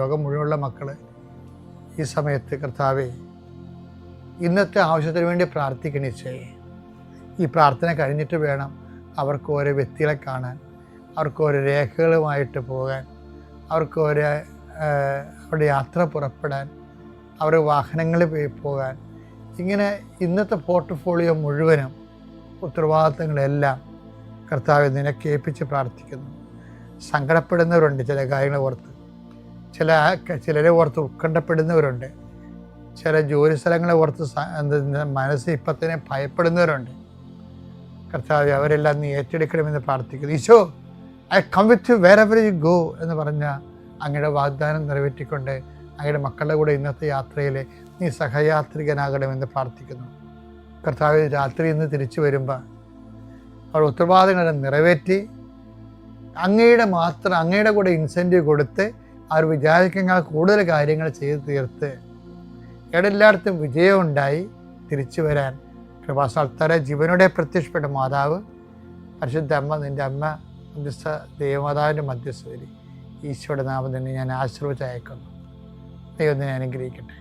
ലോകം മുഴുവനുള്ള മക്കൾ ഈ സമയത്ത് കർത്താവേ, ഇന്നത്തെ ആവശ്യത്തിന് വേണ്ടി പ്രാർത്ഥിക്കണിച്ചേ. ഈ പ്രാർത്ഥന കഴിഞ്ഞിട്ട് വേണം അവർക്ക് ഓരോ വ്യക്തികളെ കാണാൻ, അവർക്ക് ഓരോ രേഖകളുമായിട്ട് പോകാൻ, അവർക്ക് ഓരോ അവരുടെ യാത്ര പുറപ്പെടാൻ, അവരുടെ വാഹനങ്ങളിൽ പോകാൻ. ഇങ്ങനെ ഇന്നത്തെ പോർട്ട്ഫോളിയോ മുഴുവനും ഉത്തരവാദിത്തങ്ങളെല്ലാം കർത്താവെ നിനക്ക് ഏൽപ്പിച്ച് പ്രാർത്ഥിക്കുന്നു. സങ്കടപ്പെടുന്നവരുണ്ട്, ചില കാര്യങ്ങൾ ഓർത്ത്, ചിലരെ ഓർത്ത് ഉത്കണ്ഠപ്പെടുന്നവരുണ്ട്, ചില ജോലി സ്ഥലങ്ങളെ ഓർത്ത് മനസ്സ് ഇപ്പം തന്നെ ഭയപ്പെടുന്നവരുണ്ട്. കർത്താവെ അവരെല്ലാം നീ ഏറ്റെടുക്കണമെന്ന് പ്രാർത്ഥിക്കുന്നു. Isho, I come with you wherever you go എന്ന് പറഞ്ഞ അങ്ങയുടെ വാഗ്ദാനം നിറവേറ്റിക്കൊണ്ട് അങ്ങയുടെ മക്കളുടെ കൂടെ ഇന്നത്തെ യാത്രയിൽ നീ സഹയാത്രികനാകണമെന്ന് പ്രാർത്ഥിക്കുന്നു. കർത്താവ് രാത്രി ഇന്ന് തിരിച്ചു വരുമ്പോൾ അവർ ഉത്തരവാദിത്തങ്ങളെ നിറവേറ്റി അങ്ങയുടെ കൂടെ ഇൻസെൻറ്റീവ് കൊടുത്ത് അവർ വിചാരിക്കുന്ന കൂടുതൽ കാര്യങ്ങൾ ചെയ്ത് തീർത്ത് എല്ലായിടത്തും വിജയമുണ്ടായി തിരിച്ചു വരാൻ കൃപാസ്ഥാനത്താരെ ജീവനോടെ പ്രത്യക്ഷപ്പെട്ട മാതാവ് പരിശുദ്ധ അമ്മ, നിൻ്റെ അമ്മ മധ്യസ്ഥ ദേവമാതാവിൻ്റെ മധ്യസ്ഥതയിൽ ഈശോയുടെ നാമം തന്നെ ഞാൻ ആശീർവദിച്ച് അയക്കുന്നു. ദൈവം തന്നെ അനുഗ്രഹിക്കട്ടെ.